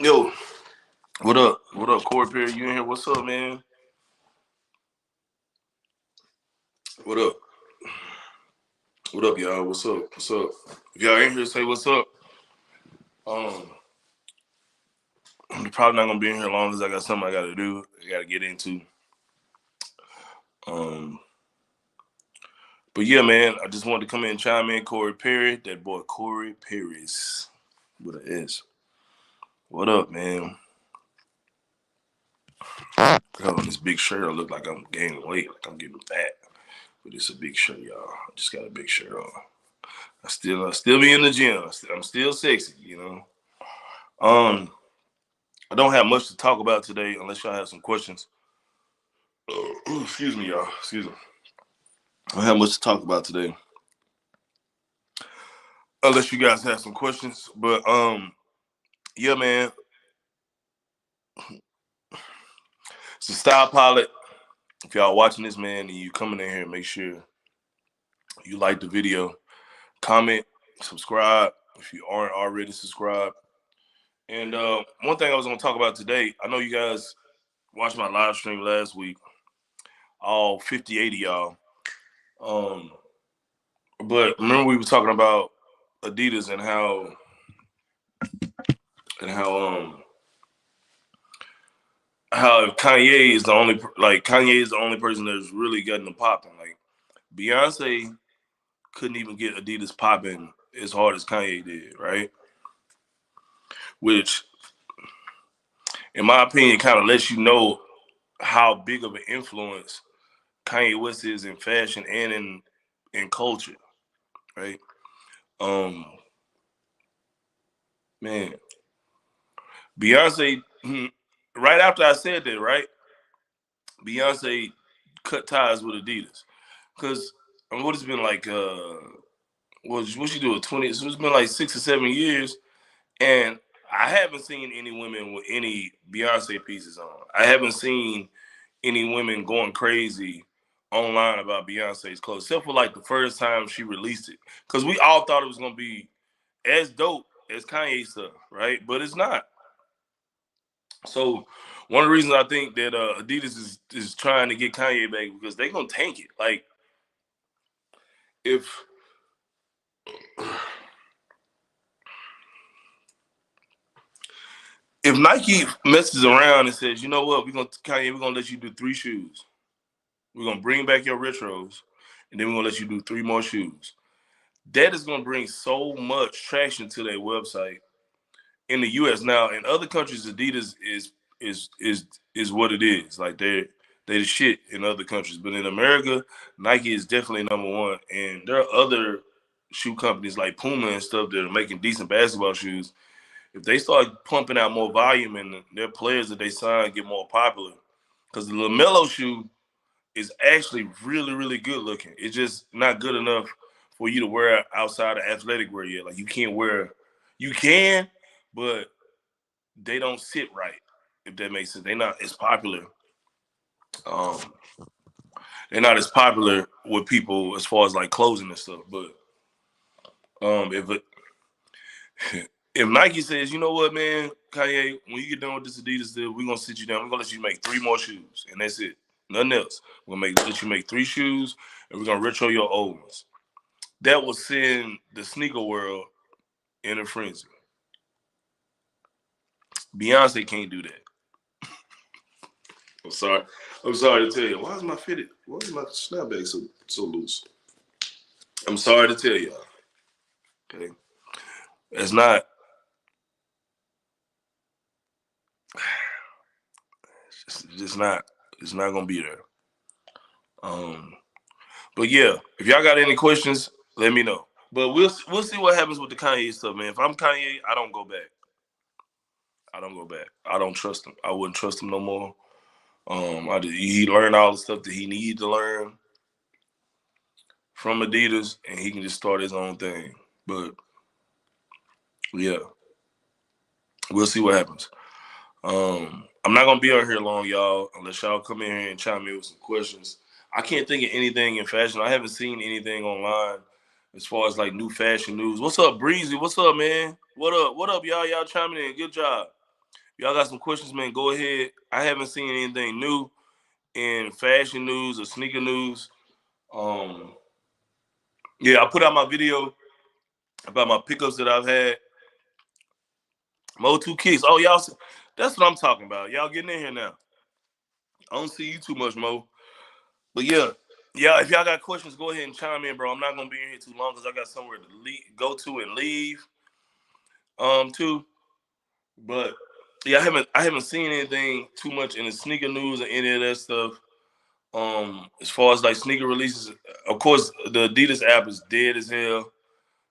Yo, what up? What up, Corey Perry? You in here? What's up, man? What up? What up, y'all? What's up? What's up? If y'all in here, say what's up. Um, I'm probably not gonna be in here long because I got something I gotta do. I gotta get into. Um, but yeah, man, I just wanted to come in and chime in. Corey Perry, that boy Corey Perry's with an S. What up, man? Got on this big shirt. I look like I'm gaining weight, like I'm getting fat. But it's a big shirt, y'all. I just got a big shirt on. I still be in the gym. I'm still sexy, you know. Um, I don't have much to talk about today unless y'all have some questions. Excuse me, y'all. Excuse me. I don't have much to talk about today unless you guys have some questions. But yeah, man, it's a style pilot. If y'all watching this, man, and you coming in here, make sure you like the video, comment, subscribe if you aren't already subscribed. And one thing I was gonna talk about today, I know you guys watched my live stream last week, all 50, 80 y'all. Um, but remember we were talking about Adidas and how Kanye is the only person that's really gotten them popping. Like Beyonce couldn't even get Adidas popping as hard as Kanye did, right? Which, in my opinion, kind of lets you know how big of an influence Kanye West is in fashion and in culture, right? Um, man, Beyonce. Right after I said that, right? Beyonce cut ties with Adidas because what it's been like. What she do? 20. So it's been like 6 or 7 years, and I haven't seen any women with any Beyonce pieces on. I haven't seen any women going crazy online about Beyonce's clothes, except for like the first time she released it, because we all thought it was gonna be as dope as Kanye stuff, right? But it's not. So one of the reasons I think that Adidas is trying to get Kanye back because they gonna tank it. Like if if Nike messes around and says, you know what, we're gonna let you do 3 shoes. We're gonna bring back your retros, and then we're gonna let you do 3 more shoes. That is gonna bring so much traction to their website in the US. Now, in other countries, Adidas is what it is. Like they the shit in other countries. But in America, Nike is definitely #1. And there are other shoe companies like Puma and stuff that are making decent basketball shoes. If they start pumping out more volume and their players that they sign get more popular, because the LaMelo shoe is actually really, really good looking. It's just not good enough for you to wear outside of athletic wear yet. Like you can, but they don't sit right, if that makes sense. They're not as popular. Um, they're not as popular with people as far as like clothing and stuff. But if it, if Nike says, you know what, man, Kanye, when you get done with this Adidas deal, we're gonna sit you down. We're gonna let you make 3 more shoes, and that's it. Nothing else. Let you make 3 shoes, and we're gonna retro your old ones. That will send the sneaker world in a frenzy. Beyonce can't do that. I'm sorry. I'm sorry to tell you. Why is my snapback so loose? I'm sorry to tell y'all. Okay, it's not. It's just not. It's not gonna be there. Um, but yeah, if y'all got any questions, let me know. But we'll see what happens with the Kanye stuff, man. If I'm Kanye, I don't go back. I don't go back. I don't trust him. I wouldn't trust him no more. He learned all the stuff that he needed to learn from Adidas, and he can just start his own thing. But yeah, we'll see what happens. I'm not gonna be on here long, y'all, unless y'all come in here and chime in with some questions. I can't think of anything in fashion. I haven't seen anything online as far as like new fashion news. What's up, Breezy? What's up, man? What up? What up, y'all? Y'all chiming in. Good job. Y'all got some questions, man, go ahead. I haven't seen anything new in fashion news or sneaker news. Yeah, I put out my video about my pickups that I've had. Mo 2 kicks. Oh, y'all, that's what I'm talking about. Y'all getting in here now. I don't see you too much, Mo. But yeah, if y'all got questions, go ahead and chime in, bro. I'm not gonna be in here too long because I got somewhere to go to and leave. Too. But yeah, I haven't seen anything too much in the sneaker news or any of that stuff. As far as like sneaker releases, of course, the Adidas app is dead as hell.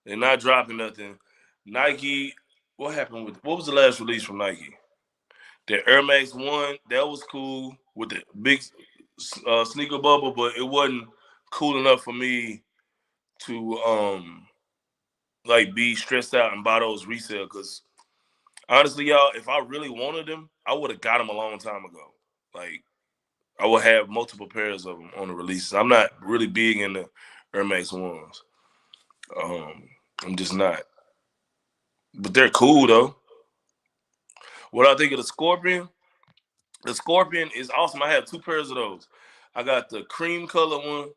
They're not dropping nothing. Nike, what happened with what was the last release from Nike? The Air Max One, that was cool with the big sneaker bubble, but it wasn't cool enough for me to like be stressed out and buy those resale. Because honestly, y'all, if I really wanted them, I would have got them a long time ago. Like I would have multiple pairs of them on the releases. I'm not really big in the Air Max Ones. Um, I'm just not. But they're cool though. What I think of the Scorpion? The Scorpion is awesome. I have two pairs of those. I got the cream color one,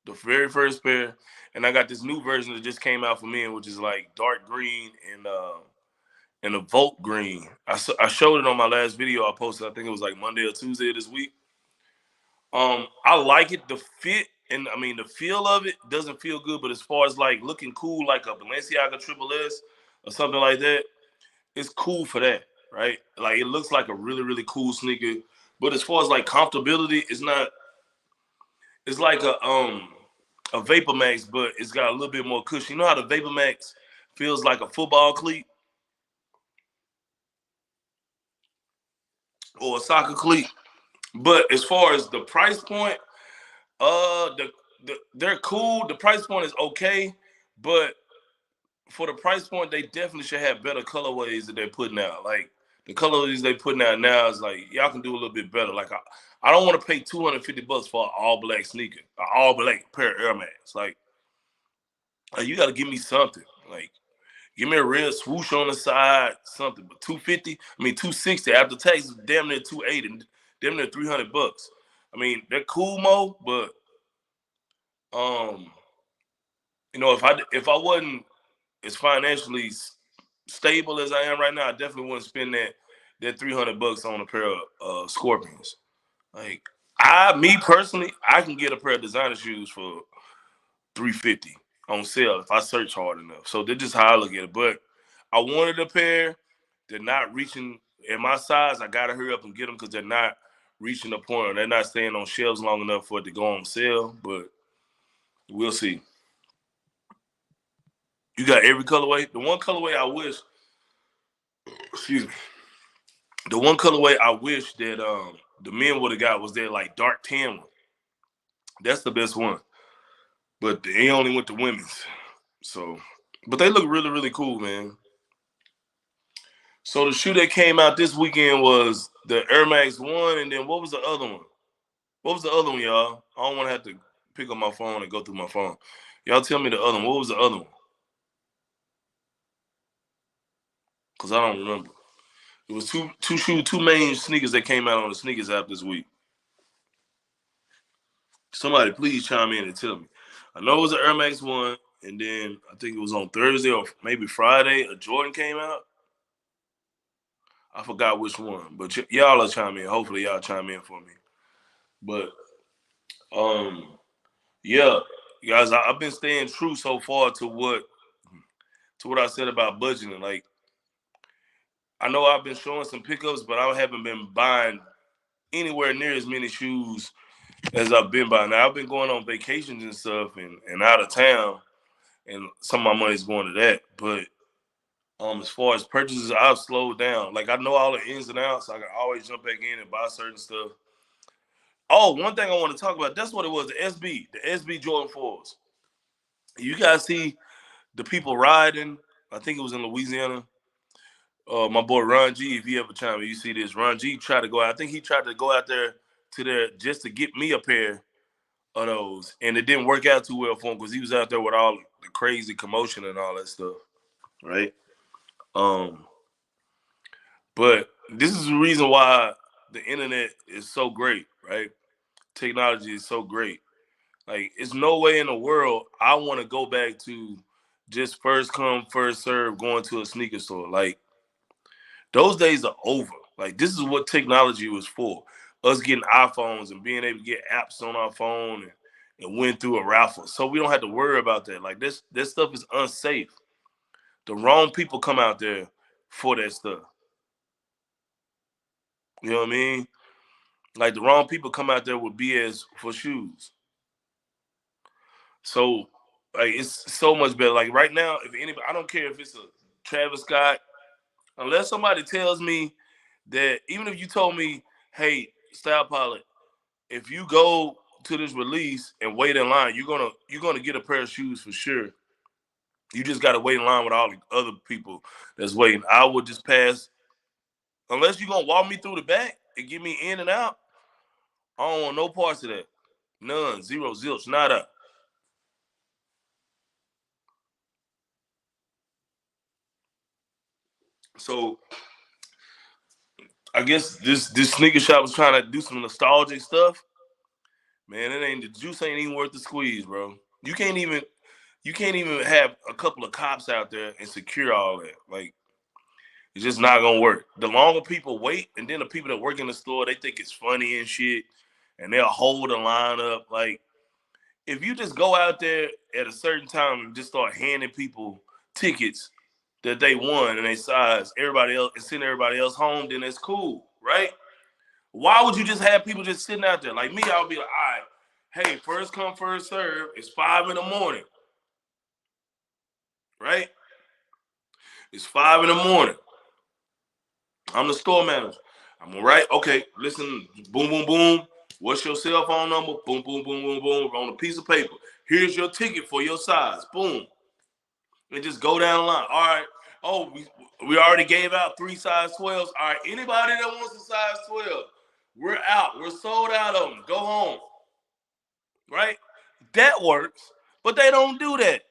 the very first pair, and I got this new version that just came out for men, which is like dark green and a Volt green. I showed it on my last video I posted. I think it was like Monday or Tuesday of this week. I like it. The fit and I mean the feel of it doesn't feel good, but as far as like looking cool, like a Balenciaga Triple S or something like that, it's cool for that, right? Like it looks like a really really cool sneaker, but as far as like comfortability, it's not. It's like a Vapor Max, but it's got a little bit more cushion. You know how the Vapor Max feels like a football cleat or a soccer cleat, but as far as the price point, they're cool. The price point is okay, but for the price point, they definitely should have better colorways that they're putting out. Like the colorways they putting out now is like y'all can do a little bit better. Like I don't want to pay $250 for an all black sneaker, an all black pair of Air Max. Like you got to give me something. Like give me a real swoosh on the side, something. But 250, I mean 260 after tax is damn near 280, damn near $300. I mean they're cool, Mo, but um, if I wasn't as financially stable as I am right now, I definitely wouldn't spend that $300 on a pair of Scorpions. Like me personally, I can get a pair of designer shoes for 350 on sale if I search hard enough. So that's just how I look at it. But I wanted a pair. They're not reaching in my size. I gotta hurry up and get them because they're not reaching the point or they're not staying on shelves long enough for it to go on sale. But we'll see. You got every colorway. The one colorway I wish, excuse me, the one colorway I wish that the men would have got was that like dark tan one. That's the best one. But they only went to women's. So, but they look really, really cool, man. So the shoe that came out this weekend was the Air Max One, and then what was the other one? What was the other one, y'all? I don't want to have to pick up my phone and go through my phone. Y'all tell me the other one. What was the other one? Cause I don't remember. It was two main sneakers that came out on the sneakers app this week. Somebody please chime in and tell me. I know it was an Air Max One, and then I think it was on Thursday or maybe Friday. A Jordan came out. I forgot which one, but y'all will chime in. Hopefully, y'all chime in for me. But um, yeah, guys, I've been staying true so far to what I said about budgeting. Like I know I've been showing some pickups, but I haven't been buying anywhere near as many shoes as I've been buying. Now I've been going on vacations and stuff and out of town, and some of my money's going to that. But as far as purchases, I've slowed down. Like I know all the ins and outs. I can always jump back in and buy certain stuff. Oh, one thing I want to talk about. That's what it was. The SB Jordan 4s. You guys see the people riding. I think it was in Louisiana. My boy Ron G. If he ever chime in, you see this. Ron G. tried to go out. I think he tried to go out there to there just to get me a pair of those, and it didn't work out too well for him because he was out there with all the crazy commotion and all that stuff, right? Um, but this is the reason why the internet is so great, right? Technology is so great. Like, it's no way in the world I want to go back to just first come, first serve going to a sneaker store. Like, those days are over. Like, this is what technology was for. Us getting iPhones and being able to get apps on our phone and win through a raffle. So we don't have to worry about that. Like, this stuff is unsafe. The wrong people come out there for that stuff. You know what I mean? Like, the wrong people come out there with BS for shoes. So, like, it's so much better. Like, right now, if anybody, I don't care if it's a Travis Scott, unless somebody tells me that, even if you told me, hey, Style Pilot, if you go to this release and wait in line, you're gonna get a pair of shoes for sure. You just gotta wait in line with all the other people that's waiting. I would just pass, unless you're gonna walk me through the back and get me in and out. I don't want no parts of that. None, zero, zilch, nada. So I guess this sneaker shop was trying to do some nostalgic stuff. Man, it ain't, the juice ain't even worth the squeeze, bro. You can't even you can't even have a couple of cops out there and secure all that. Like, it's just not gonna work. The longer people wait, and then the people that work in the store, they think it's funny and shit, and they'll hold the line up. Like, if you just go out there at a certain time and just start handing people tickets that they won and they size everybody else and send everybody else home, then it's cool, right? Why would you just have people just sitting out there? Like me, I'll be like, all right, hey, first come, first serve. It's 5 in the morning, right? It's 5 in the morning. I'm the store manager. I'm all right. Okay, listen, boom, boom, boom. What's your cell phone number? Boom, boom, boom, boom, boom. On a piece of paper. Here's your ticket for your size. Boom. And just go down the line. All right. Oh, we already gave out 3 size 12s. All right. Anybody that wants a size 12, we're out. We're sold out of them. Go home. Right? That works. But they don't do that.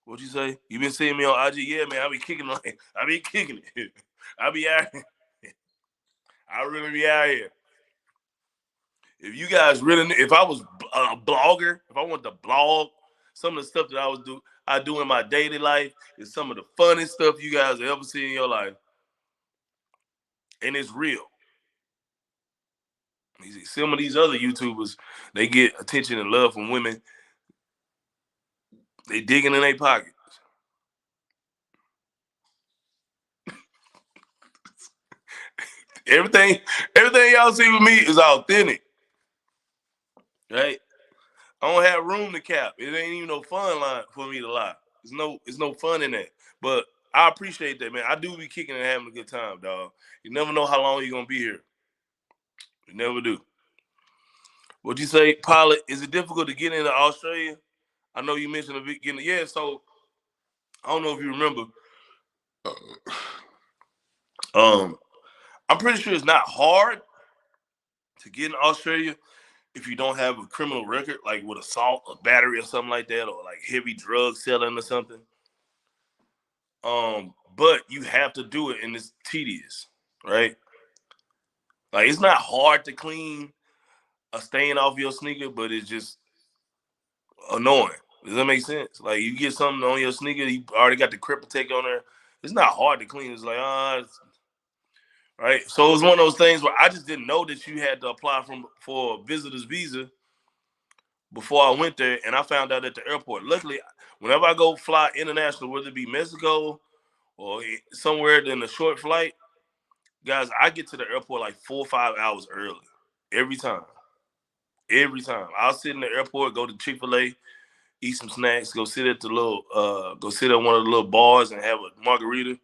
What'd you say? You been seeing me on IG? Yeah, man. I be kicking like I be kicking it. I be out here. I really be out here. If you guys really, if I was a blogger, if I wanted to blog, some of the stuff that I do in my daily life is some of the funniest stuff you guys ever see in your life, and it's real. You see, some of these other YouTubers, they get attention and love from women. They digging in their pockets. Everything, everything y'all see with me is authentic, right? I don't have room to cap. It ain't even no fun line for me to lie. It's no fun in that. But I appreciate that, man. I do be kicking and having a good time, dog. You never know how long you're gonna be here. You never do. What'd you say, Pilot? Is it difficult to get into Australia? I know you mentioned the beginning. Yeah, so I don't know if you remember. Um, I'm pretty sure it's not hard to get in Australia if you don't have a criminal record, like with assault or battery or something like that, or like heavy drug selling or something. But you have to do it, and it's tedious, right? Like, it's not hard to clean a stain off your sneaker, but it's just annoying. Does that make sense? Like, you get something on your sneaker, you already got the crip protect on there. It's not hard to clean. It's like, right. So it was one of those things where I just didn't know that you had to apply for a visitor's visa before I went there, and I found out at the airport. Luckily, whenever I go fly international, whether it be Mexico or somewhere in a short flight, guys, I get to the airport like 4 or 5 hours early every time. Every time. I'll sit in the airport, go to Chick-fil-A, eat some snacks, go sit at one of the little bars and have a margarita.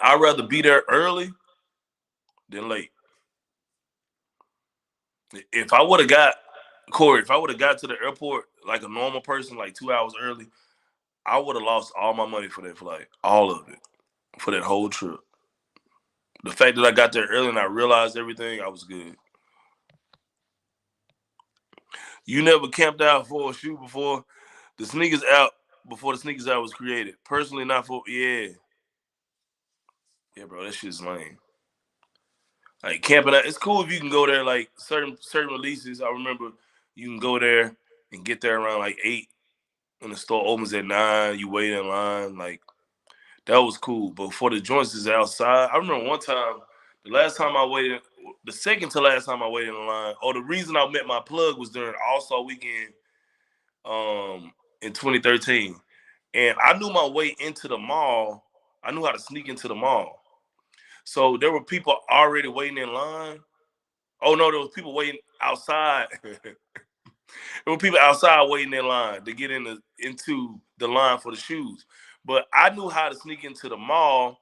I'd rather be there early than late. If I would have got Corey, if I would have got to the airport like a normal person, like 2 hours early, I would have lost all my money for that flight, all of it, for that whole trip. The fact that I got there early and I realized everything, I was good. You never camped out for a shoe before the sneakers out before the sneakers out was created. Personally, not for, yeah. Yeah, bro, that shit's lame. Like camping out, it's cool if you can go there. Like certain releases, I remember you can go there and get there around like 8 when the store opens at 9. You wait in line, like that was cool. But for the joints is outside. I remember one time, the last time I waited, the second to last time I waited in line. Oh, the reason I met my plug was during All Star Weekend, in 2013, and I knew my way into the mall. I knew how to sneak into the mall. So there were people already waiting in line. Oh no, there was people waiting outside. There were people outside waiting in line to get into the line for the shoes. But I knew how to sneak into the mall.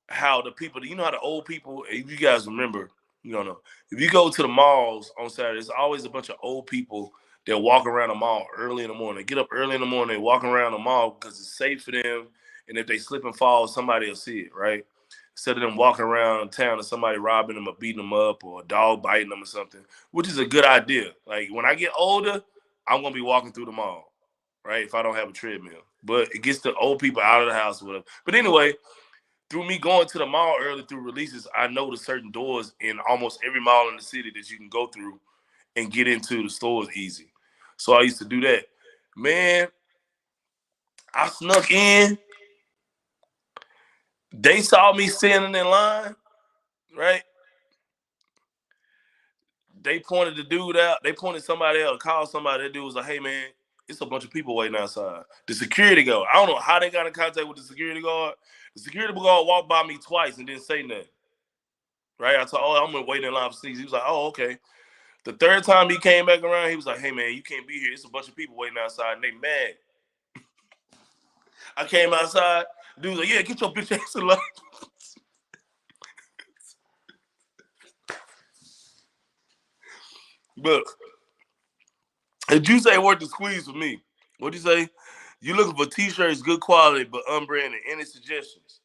How the people, you know, how the old people, if you guys remember, you don't know. If you go to the malls on Saturday, there's always a bunch of old people that walk around the mall early in the morning. They get up early in the morning, they walk around the mall because it's safe for them. And if they slip and fall, somebody will see it, right? Instead of them walking around town and somebody robbing them or beating them up or a dog biting them or something, which is a good idea. Like when I get older, I'm gonna be walking through the mall, right? If I don't have a treadmill. But it gets the old people out of the house or whatever. But anyway, through me going to the mall early through releases, I know the certain doors in almost every mall in the city that you can go through and get into the stores easy. So I used to do that. Man, I snuck in. They saw me standing in line, right? They pointed the dude out. They pointed somebody out, called somebody. That dude was like, hey, man, it's a bunch of people waiting outside. The security guard, I don't know how they got in contact with the security guard. The security guard walked by me twice and didn't say nothing, right? I told, oh, I'm going to wait in line for seats. He was like, oh, okay. The third time he came back around, he was like, hey, man, you can't be here. It's a bunch of people waiting outside, and they mad. I came outside. Dude was like, yeah, get your bitch ass in line. But the juice ain't worth the squeeze for me. What'd you say? You looking for t-shirts, good quality, but unbranded. Any suggestions?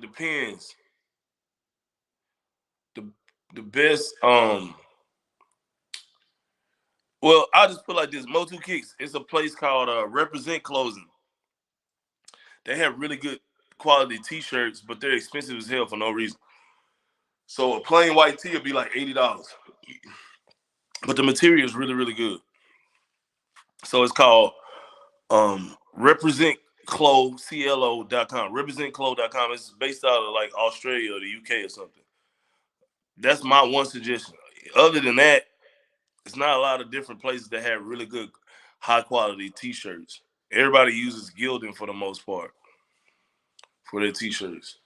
Depends. The the best, well, I'll just put it like this. Motu Kicks, it's a place called Represent Clothing. They have really good quality t-shirts, but they're expensive as hell for no reason. So a plain white tee would be like $80. But the material is really, really good. So it's called representclo.com. Representclo.com. It's based out of like Australia or the UK or something. That's my one suggestion. Other than that, it's not a lot of different places that have really good high quality t-shirts. Everybody uses Gildan for the most part for their t-shirts.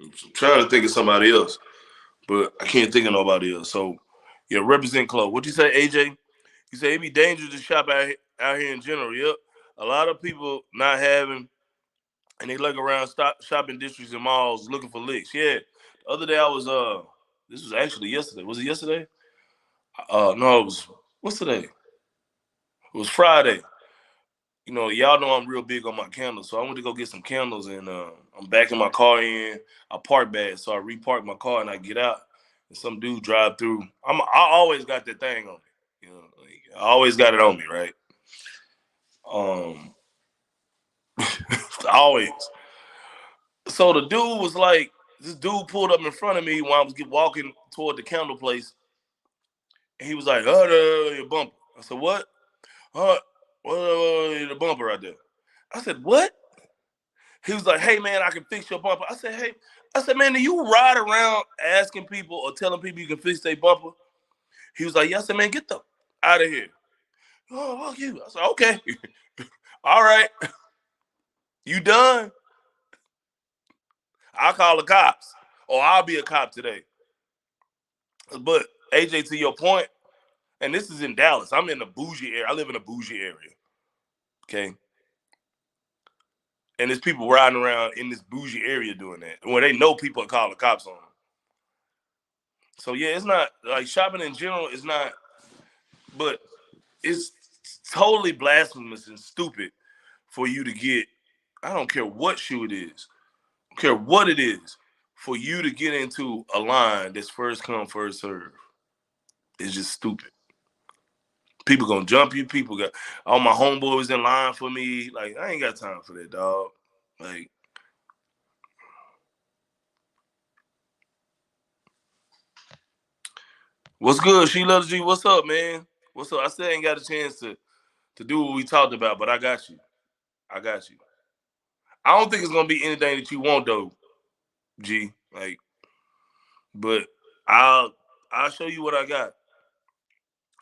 I'm trying to think of somebody else, but I can't think of nobody else. So yeah, represent Clo. What'd you say, AJ? You say it'd be dangerous to shop out here in general. Yep. A lot of people not having, and they look around shopping districts and malls looking for licks. Yeah. The other day I was this was actually yesterday. Was it yesterday? No, it was what's today? It was Friday. You know, y'all know I'm real big on my candles, so I went to go get some candles, and I'm backing my car in. I park bad, so I repark my car and I get out, and some dude drive through. I always got that thing on me, you know, like, I always got it on me, right? Um, always. So the dude was like, this dude pulled up in front of me when I was walking toward the candle place, and he was like, "Oh, your bumper." I said, "What? Uh, the bumper right there." I said, "What?" He was like, "Hey man, I can fix your bumper." I said, "Hey," I said, "Man, do you ride around asking people or telling people you can fix their bumper?" He was like, "Yeah." I said, "Man, get the out of here." Oh, fuck you. I said, "Okay, all right, you done? I'll call the cops, or I'll be a cop today." But AJ, to your point, and this is in Dallas. I'm in the bougie area. I live in a bougie area. Okay. And there's people riding around in this bougie area doing that. Where they know people are calling the cops on them. So yeah, it's not like shopping in general is not, but it's totally blasphemous and stupid for you to get, I don't care what shoe it is, I don't care what it is, for you to get into a line that's first come, first serve. It's just stupid. People gonna jump you. People got all my homeboys in line for me. Like, I ain't got time for that, dog. Like, what's good, Sheila G? What's up, man? What's up? I still ain't got a chance to do what we talked about, but I got you. I got you. I don't think it's gonna be anything that you want though, G. Like, but I'll show you what I got.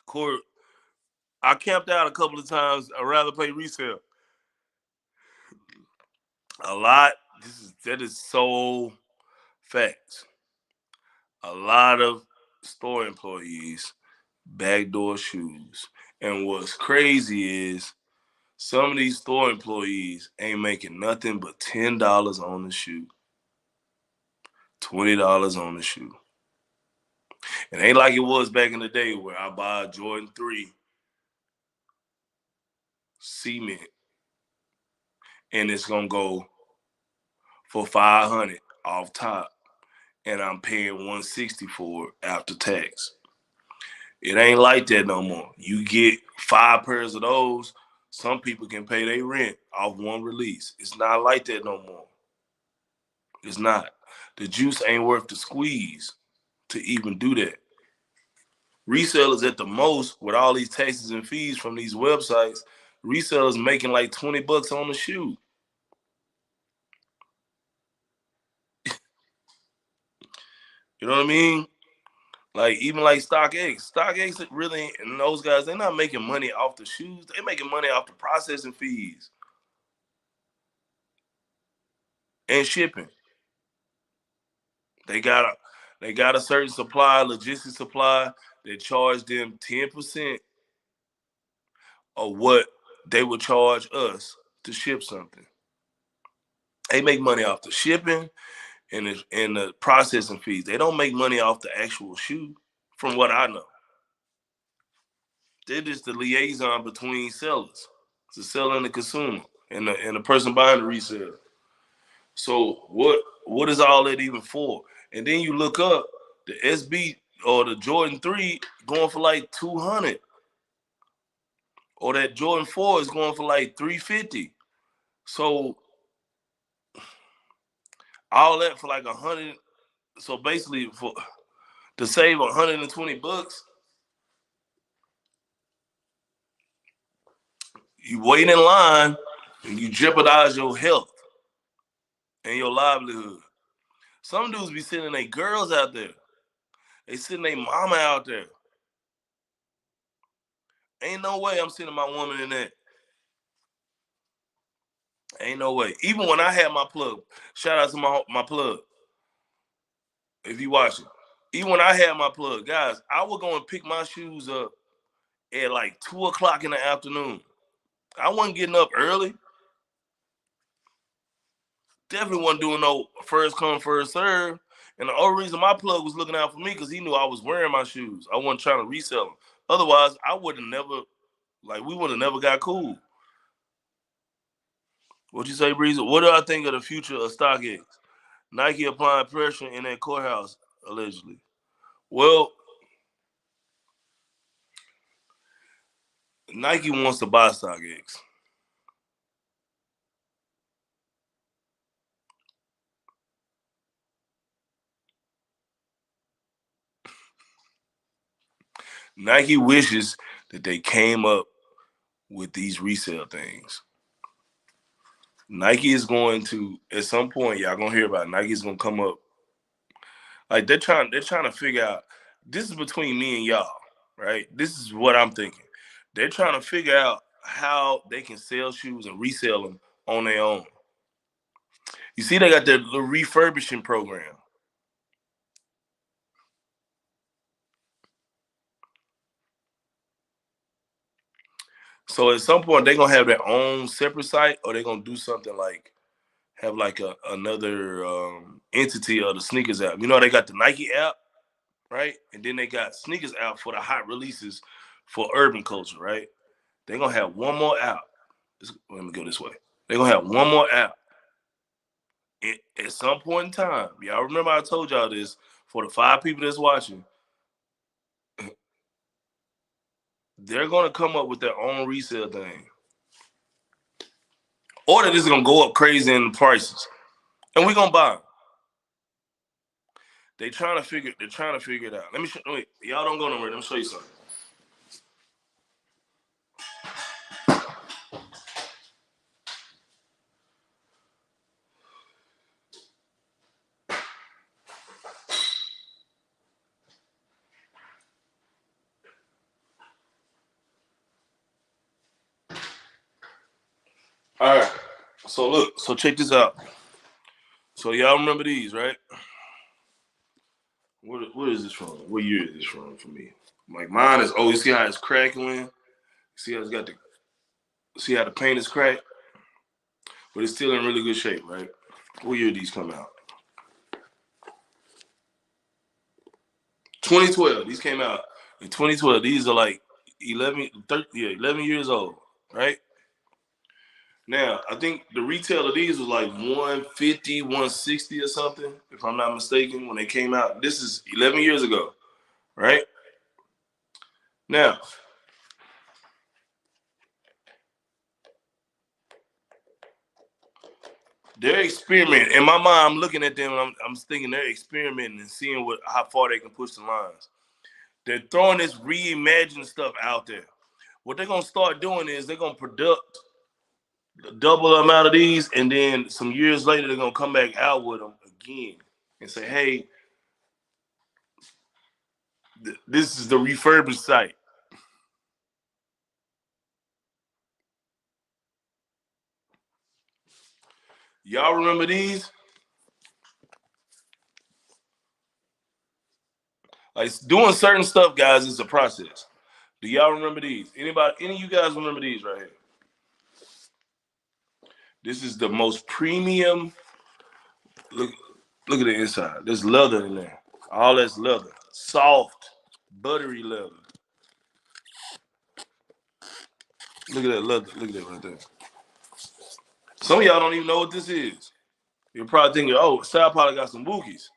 Court. I camped out a couple of times. I'd rather play resale. A lot. That is so facts. A lot of store employees backdoor shoes. And what's crazy is some of these store employees ain't making nothing but $10 on the shoe, $20 on the shoe. It ain't like it was back in the day where I buy a Jordan 3 cement and it's gonna go for 500 off top and I'm paying 160 for it after tax. It ain't like that no more. You get 5 pairs of those, some people can pay their rent off one release. It's not like that no more. It's not. The juice ain't worth the squeeze to even do that. Resellers at the most, with all these taxes and fees from these websites, resellers making like $20 on the shoe. You know what I mean? Like even like StockX really, and those guys, they're not making money off the shoes. They're making money off the processing fees and shipping. They got a certain supply, logistics supply, that charge them 10% of what they would charge us to ship something. They make money off the shipping and the processing fees. They don't make money off the actual shoe, from what I know. They're just the liaison between sellers, the seller and the consumer, and the person buying the resale. So what is all that even for? And then you look up the SB or the Jordan 3 going for like 200, or that Jordan 4 is going for like 350. So all that for like 100. So basically, for to save $120, you wait in line and you jeopardize your health and your livelihood. Some dudes be sending their girls out there. They sending their mama out there. Ain't no way I'm sending my woman in that. Ain't no way. Even when I had my plug, shout out to my plug. If you watching, even when I had my plug, guys, I would go and pick my shoes up at like 2 o'clock in the afternoon. I wasn't getting up early. Definitely wasn't doing no first come first serve. And the only reason my plug was looking out for me because he knew I was wearing my shoes. I wasn't trying to resell them. Otherwise, I would have never, like, we would have never got cool. What you say, Breezy? What do I think of the future of StockX? Nike applying pressure in that courthouse, allegedly. Well, Nike wants to buy StockX. Nike wishes that they came up with these resale things. Nike is going to, at some point, y'all gonna hear about it. Nike's gonna come up. Like they're trying to figure out, this is between me and y'all, right? This is what I'm thinking. They're trying to figure out how they can sell shoes and resell them on their own. You see, they got their little refurbishing program. So at some point they're gonna have their own separate site, or they're gonna do something like have like another entity of the sneakers app. You know, they got the Nike app, right? And then they got sneakers app for the hot releases for urban culture, right? They're gonna have one more app. Let me go this way. They're gonna have one more app. At some point in time, y'all remember I told y'all this, for the 5 people that's watching, they're gonna come up with their own resale thing, or they're just gonna go up crazy in the prices, and we're gonna buy them. They're trying to figure it out. Let me show. Wait, y'all don't go nowhere. Let me show you something. All right. So look. So check this out. So y'all remember these, right? What is this from? What year is this from for me? Like mine is. Oh, you see how it's crackling? See how it's got the. See how the paint is cracked, but it's still in really good shape, right? What year did these come out? 2012. These came out in 2012. These are like 11 years old, right? Now, I think the retail of these was like 150, 160 or something, if I'm not mistaken, when they came out. This is 11 years ago, right? Now, they're experimenting. In my mind, I'm looking at them and I'm thinking they're experimenting and seeing how far they can push the lines. They're throwing this reimagined stuff out there. What they're gonna start doing is they're gonna product double the amount of these, and then some years later they're gonna come back out with them again and say, "Hey, this is the refurbished site." Y'all remember these? Like doing certain stuff, guys, is a process. Do y'all remember these? Any of you guys remember these right here? This is the most premium. Look, look at the inside. There's leather in there. All that's leather. Soft, buttery leather. Look at that leather. Look at that right there. Some of y'all don't even know what this is. You're probably thinking, oh, Sal probably got some Wookies.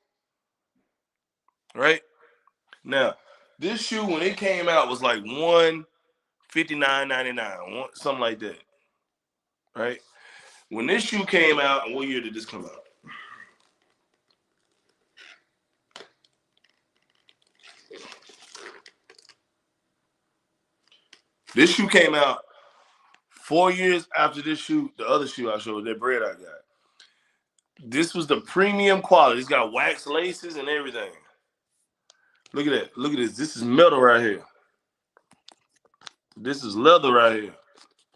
Right? Now, this shoe, when it came out, was like $159.99, something like that. Right? When this shoe came out, what year did this come out? This shoe came out 4 years after this shoe, the other shoe I showed, that bread I got. This was the premium quality. It's got wax laces and everything. Look at that. Look at this. This is metal right here. This is leather right here.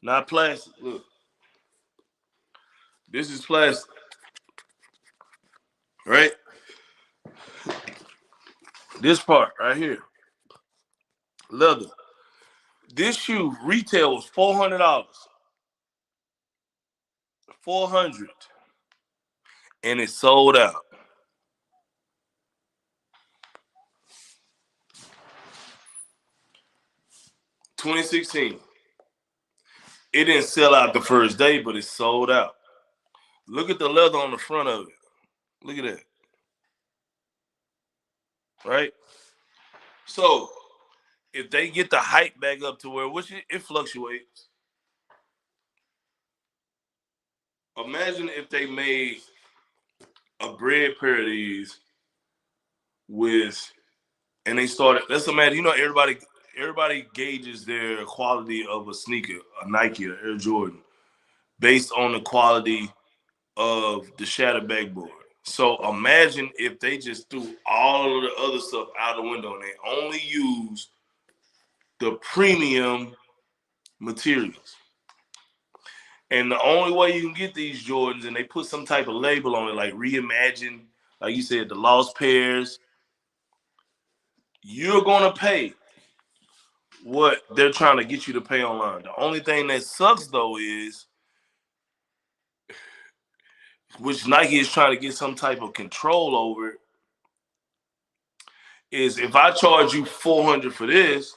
Not plastic. Look. This is plastic. Right? This part right here. Leather. This shoe retail was $400. 400. And it sold out. 2016. It didn't sell out the first day, but it sold out. Look at the leather on the front of it. Look at that. Right? So if they get the hype back up to where, which it fluctuates. Imagine if they made a bread pair of these with, and they started. Let's imagine, everybody gauges their quality of a sneaker, a Nike or Air Jordan, based on the quality of the shattered backboard. So imagine if they just threw all of the other stuff out the window and they only use the premium materials. And the only way you can get these Jordans, and they put some type of label on it, like reimagine, like you said, the lost pairs, you're going to pay what they're trying to get you to pay online. The only thing that sucks, though, is, which Nike is trying to get some type of control over, is if I charge you $400 for this,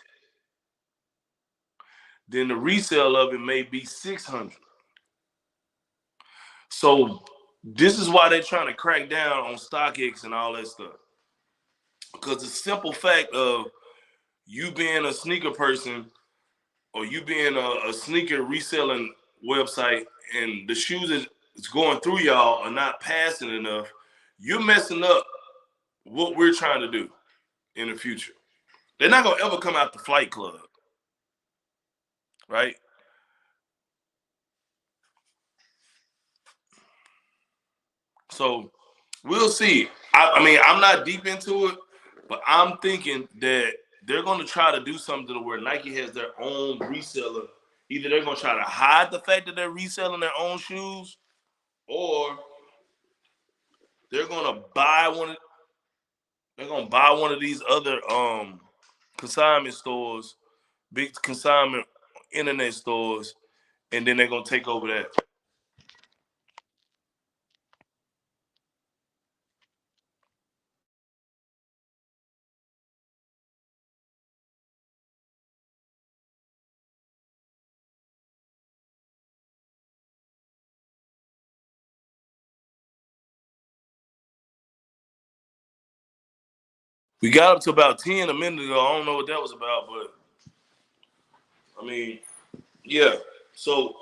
then the resale of it may be $600. So this is why they're trying to crack down on StockX and all that stuff. Because the simple fact of you being a sneaker person, or you being a sneaker reselling website and the shoes that's going through y'all are not passing enough, you're messing up what we're trying to do in the future. They're not gonna ever come out the Flight Club, right? So we'll see. I mean, I'm not deep into it, but I'm thinking that they're gonna try to do something where Nike has their own reseller. Either they're gonna try to hide the fact that they're reselling their own shoes, or they're gonna buy one. They're gonna buy one of these other consignment stores, big consignment internet stores, and then they're gonna take over that. We got up to about 10 a minute ago. I don't know what that was about, but I mean, yeah. So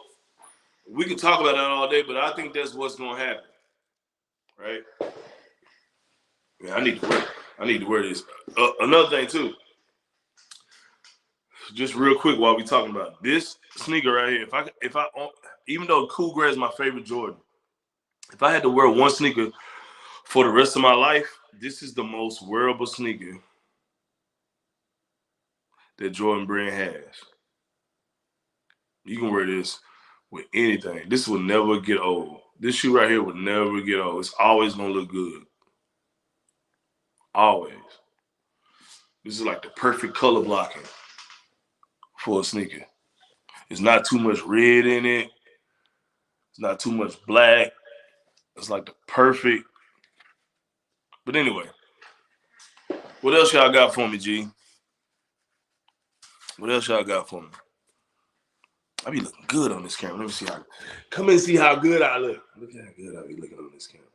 we can talk about that all day, but I think that's what's gonna happen, right? Yeah, I need to wear this. Another thing too, just real quick while we talking about it. This sneaker right here. If I even though Cool Gray is my favorite Jordan, if I had to wear one sneaker for the rest of my life, this is the most wearable sneaker that Jordan Brand has. You can wear this with anything. This will never get old. This shoe right here will never get old. It's always gonna look good. Always. This is like the perfect color blocking for a sneaker. It's not too much red in it. It's not too much black. It's like the perfect. But anyway, what else y'all got for me, G? What else y'all got for me? I be looking good on this camera. Let me see how. Come and see how good I look. Look how good I be looking on this camera.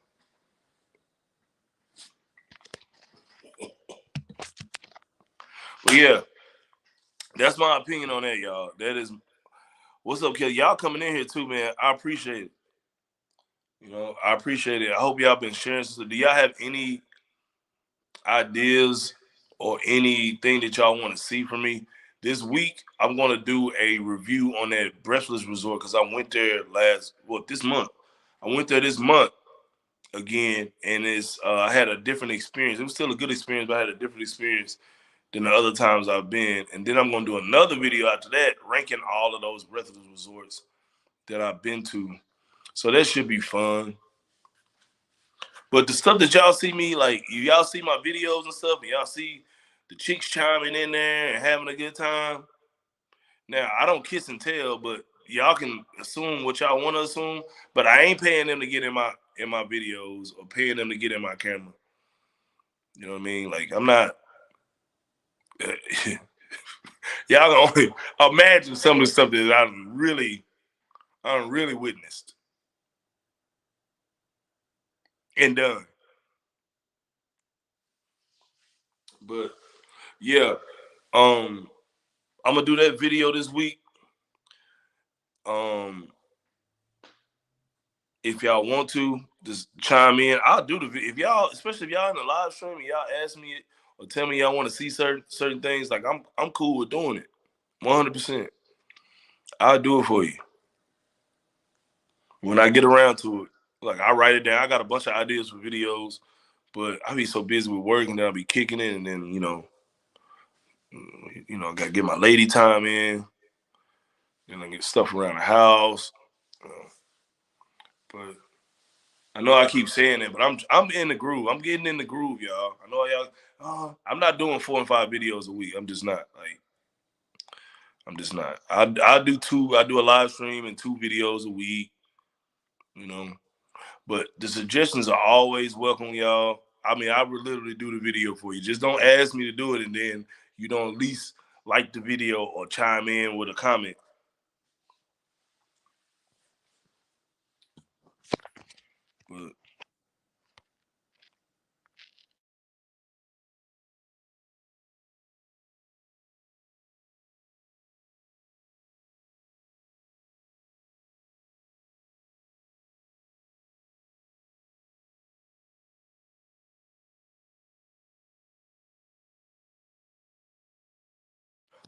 But yeah, that's my opinion on that, y'all. That is what's up, kid. Y'all coming in here too, man. I appreciate it. You know, I appreciate it. I hope y'all been sharing. So, do y'all have any ideas or anything that y'all want to see from me? This week, I'm going to do a review on that Breathless Resort because I went there this month. I went there this month again, and I had a different experience. It was still a good experience, but I had a different experience than the other times I've been. And then I'm going to do another video after that, ranking all of those Breathless Resorts that I've been to. So that should be fun. But the stuff that y'all see me, like, y'all see my videos and stuff, and y'all see the chicks chiming in there and having a good time. Now, I don't kiss and tell, but y'all can assume what y'all want to assume. But I ain't paying them to get in my videos or paying them to get in my camera. You know what I mean? Like, I'm not. Y'all can only imagine some of the stuff that I'm really witnessed and done. But yeah, I'm gonna do that video this week. Um, if y'all want to, just chime in. I'll do the video. If y'all, especially if y'all in the live stream and y'all ask me or tell me y'all want to see certain things, like I'm cool with doing it. 100%. I'll do it for you when I get around to it. Like I write it down. I got a bunch of ideas for videos, but I be so busy with work and then I'll be kicking it, and then got to get my lady time in, and I get stuff around the house. But I know I keep saying it, but I'm in the groove. I'm getting in the groove, y'all. I know y'all. I'm not doing 4 and 5 videos a week. I'm just not. Like I'm just not. I do two. I do a live stream and 2 videos a week. You know, but the suggestions are always welcome, y'all. I mean, I would literally do the video for you. Just don't ask me to do it, and then you don't at least like the video or chime in with a comment. But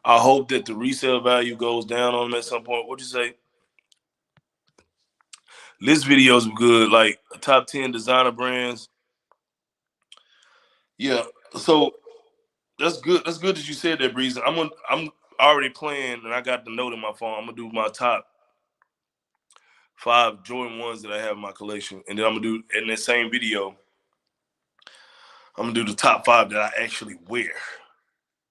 I hope that the resale value goes down on them at some point. What'd you say? List videos are good, like top 10 designer brands. Yeah. So that's good. That's good that you said that, Breeze. I'm already playing, and I got the note in my phone. I'm gonna do my top 5 Jordan ones that I have in my collection, and then I'm gonna do in that same video. I'm gonna do the top 5 that I actually wear.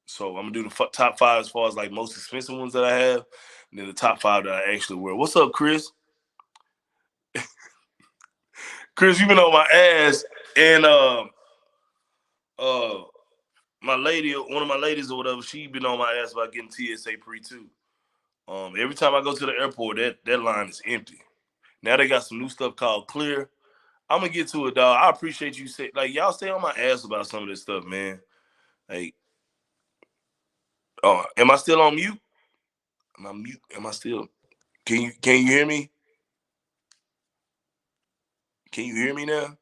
So I'm gonna do the top 5 as far as like most expensive ones that I have, and then the top 5 that I actually wear. What's up, Chris? Chris, you been on my ass, and uh my lady, one of my ladies or whatever, she been on my ass about getting TSA pre too. Every time I go to the airport, that line is empty. Now they got some new stuff called Clear. I'm gonna get to it, dog. I appreciate you say like y'all stay on my ass about some of this stuff, man. Like, am I still on mute? Am I mute? Am I still? Can you hear me? Can you hear me now?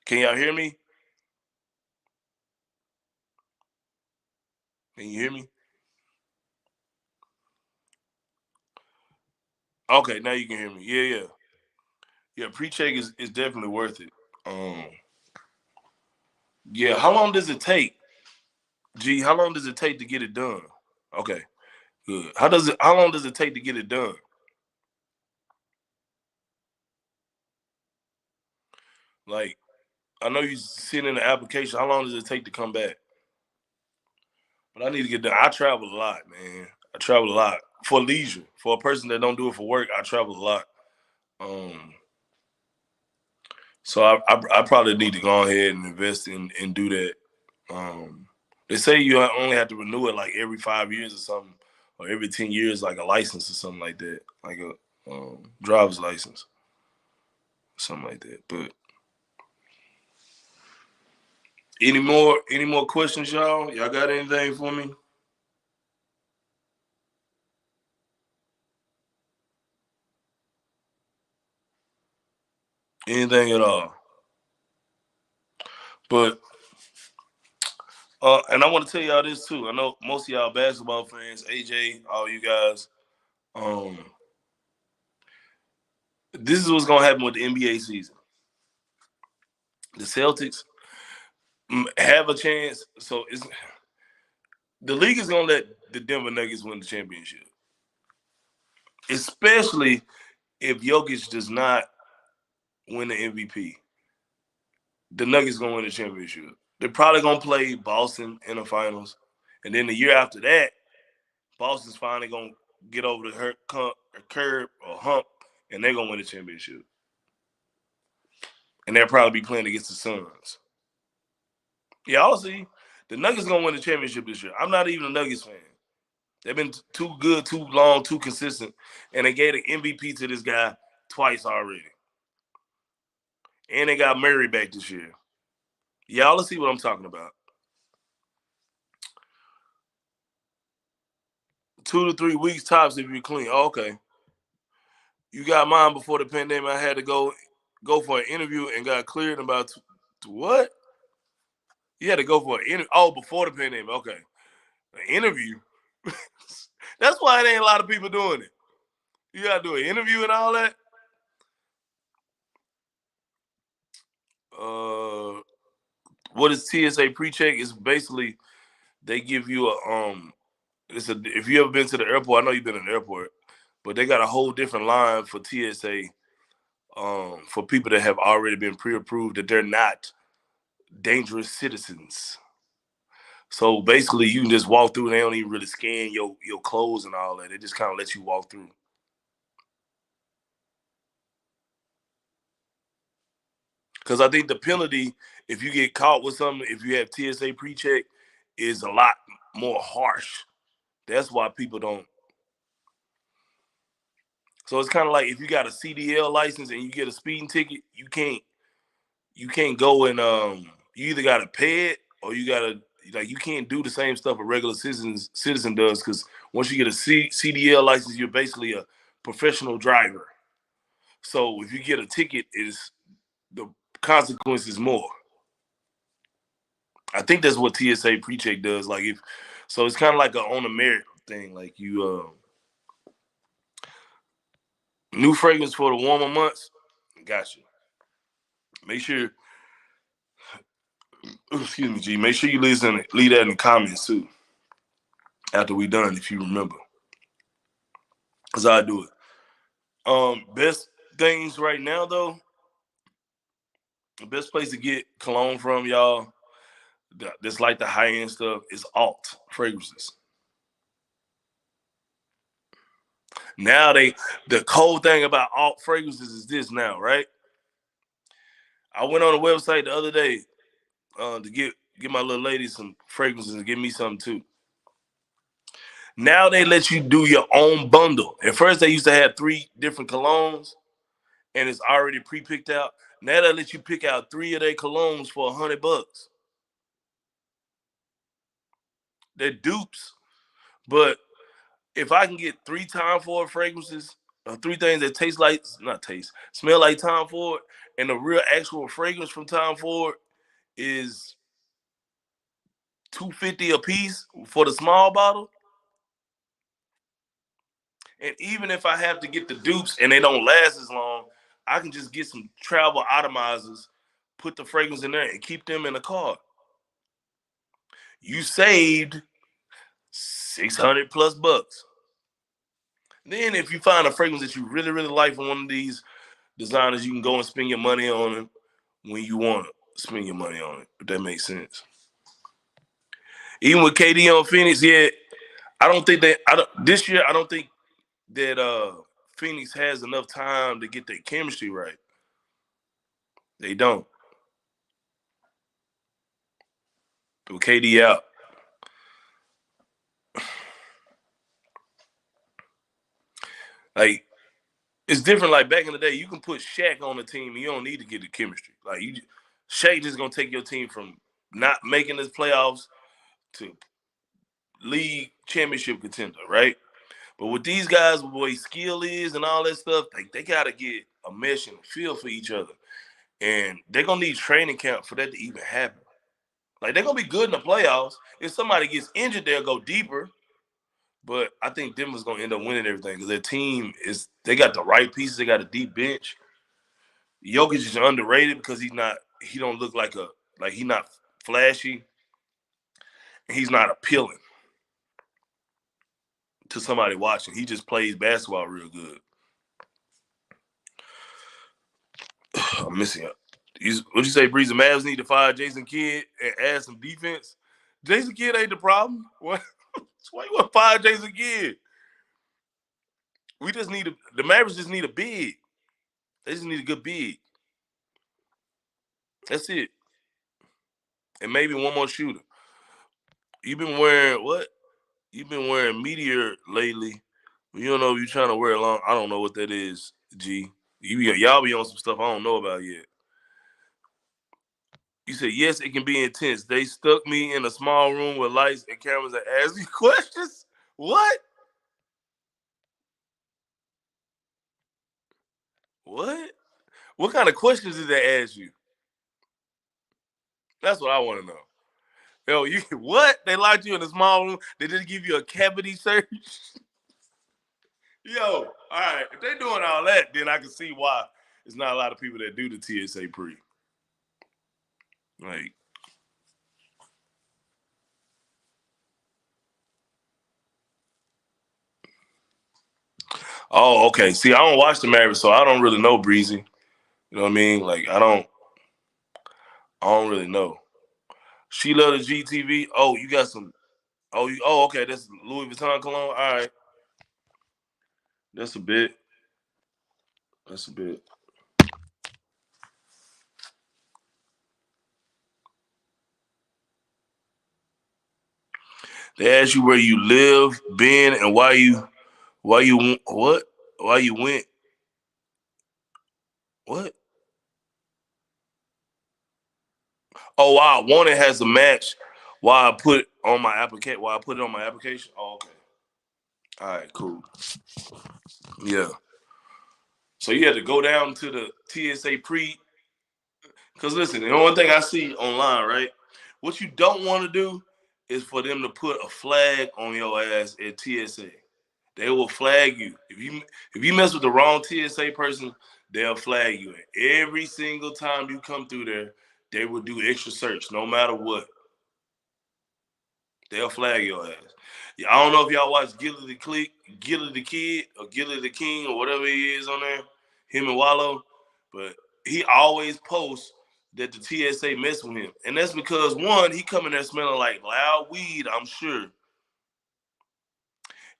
Can y'all hear me? Can you hear me? Okay, now you can hear me. Yeah, yeah. Yeah, pre-check is definitely worth it. Um, yeah, how long does it take? G, how long does it take to get it done? Okay, good. How long does it take to get it done? Like, I know you sent in the application. How long does it take to come back? But I need to get done. I travel a lot, man. I travel a lot for leisure. For a person that don't do it for work, I travel a lot. Um, so I probably need to go ahead and invest in and do that. They say you only have to renew it like every 5 years or something, or every 10 years, like a license or something like that, like a driver's license, something like that. But any more questions, y'all? Y'all got anything for me? Anything at all? But and I want to tell y'all this too. I know most of y'all basketball fans, AJ, all you guys. Um, this is what's gonna happen with the NBA season. The Celtics have a chance. So the league is gonna let the Denver Nuggets win the championship, especially if Jokic does not win the MVP. The Nuggets gonna win the championship. They're probably gonna play Boston in the finals, and then the year after that, Boston's finally gonna get over the curb or hump, and they're gonna win the championship. And they'll probably be playing against the Suns. Yeah, I'll see. The Nuggets gonna win the championship this year. I'm not even a Nuggets fan. They've been too good, too long, too consistent, and they gave the MVP to this guy twice already. And they got Murray back this year. Y'all, let's see what I'm talking about. 2 to 3 weeks tops if you're clean. Oh, okay. You got mine before the pandemic. I had to go for an interview and got cleared in about what? You had to go for an interview. Oh, before the pandemic. Okay. An interview. That's why it ain't a lot of people doing it. You gotta do an interview and all that. Uh, what is TSA pre-check? Is basically they give you a if you ever been to the airport, I know you've been in the airport, but they got a whole different line for TSA for people that have already been pre-approved that they're not dangerous citizens. So basically, you can just walk through, and they don't even really scan your clothes and all that. They just kind of let you walk through. Because I think the penalty, if you get caught with something, if you have TSA pre-check, is a lot more harsh. That's why people don't. So it's kind of like if you got a CDL license and you get a speeding ticket, you can't go and you either gotta pay it or you gotta like you can't do the same stuff a regular citizen does because once you get a CDL license, you're basically a professional driver. So if you get a ticket, is the consequence is more. I think that's what TSA pre-check does. Like if so, it's kind of like a on the merit thing. Like you new fragrance for the warmer months. Gotcha. Make sure. Excuse me, G. Make sure you leave that in the comments too. After we done, if you remember, cause I do it. Best things right now though. The best place to get cologne from y'all. That's like the high end stuff is alt fragrances. Now the cool thing about alt fragrances is this now, right? I went on a website the other day to get my little lady some fragrances and give me some too. Now they let you do your own bundle. At first they used to have 3 different colognes and it's already pre-picked out. Now they let you pick out 3 of their colognes for $100. They're dupes, but if I can get 3 Tom Ford fragrances, 3 things that taste like not taste, smell like Tom Ford, and the real actual fragrance from Tom Ford is $250 a piece for the small bottle. And even if I have to get the dupes and they don't last as long, I can just get some travel atomizers, put the fragrance in there, and keep them in the car. You saved 600 plus bucks. Then if you find a fragrance that you really, really like from one of these designers, you can go and spend your money on it when you want to spend your money on it, if that makes sense. Even with KD on Phoenix, yeah, I don't think that this year I don't think that Phoenix has enough time to get their chemistry right. They don't. With KD out. Like it's different. Like back in the day, you can put Shaq on the team, and you don't need to get the chemistry. Like Shaq just gonna take your team from not making this playoffs to league championship contender, right? But with these guys, what their skill is and all that stuff, they gotta get a mesh and a feel for each other, and they're gonna need training camp for that to even happen. Like they're gonna be good in the playoffs. If somebody gets injured, they'll go deeper. But I think Denver's gonna end up winning everything because their team they got the right pieces. They got a deep bench. Jokic is underrated because he don't look like he's not flashy. And he's not appealing to somebody watching. He just plays basketball real good. I'm missing out. What'd you say, Breeze? The Mavs need to fire Jason Kidd and add some defense. Jason Kidd ain't the problem. What? Why you want to fire Jason Kidd? The Mavericks just need a big. They just need a good big. That's it. And maybe one more shooter. You've been wearing what? You've been wearing Meteor lately. You don't know if you're trying to wear it long. I don't know what that is, G. Y'all be on some stuff I don't know about yet. You said, yes, it can be intense. They stuck me in a small room with lights and cameras and asked me questions. What? What? What kind of questions did they ask you? That's what I want to know. Yo, you what? They locked you in a small room. They didn't give you a cavity search. Yo, all right. If they're doing all that, then I can see why there's not a lot of people that do the TSA pre. Like, oh, okay. See, I don't watch the Mavericks, so I don't really know Breezy. You know what I mean? Like, I don't really know. She love the GTV. Oh, you got some. Oh, okay. That's Louis Vuitton cologne. All right, that's a bit. That's a bit. They ask you where you live, been, and why you what, why you went, what? Oh, wow. One it has a match. Why I put on my application? Why I put it on my application? Oh, okay. All right, cool. Yeah. So you had to go down to the TSA pre. Because listen, the only thing I see online, right? What you don't want to do is for them to put a flag on your ass at TSA. They will flag you. If you mess with the wrong TSA person, they'll flag you. And every single time you come through there, they will do extra search, no matter what. They'll flag your ass. Yeah, I don't know if y'all watch Gilly the Kid, or Gilly the King, or whatever he is on there, him and Wallow, but he always posts that the TSA mess with him. And that's because, one, he coming there smelling like loud weed, I'm sure.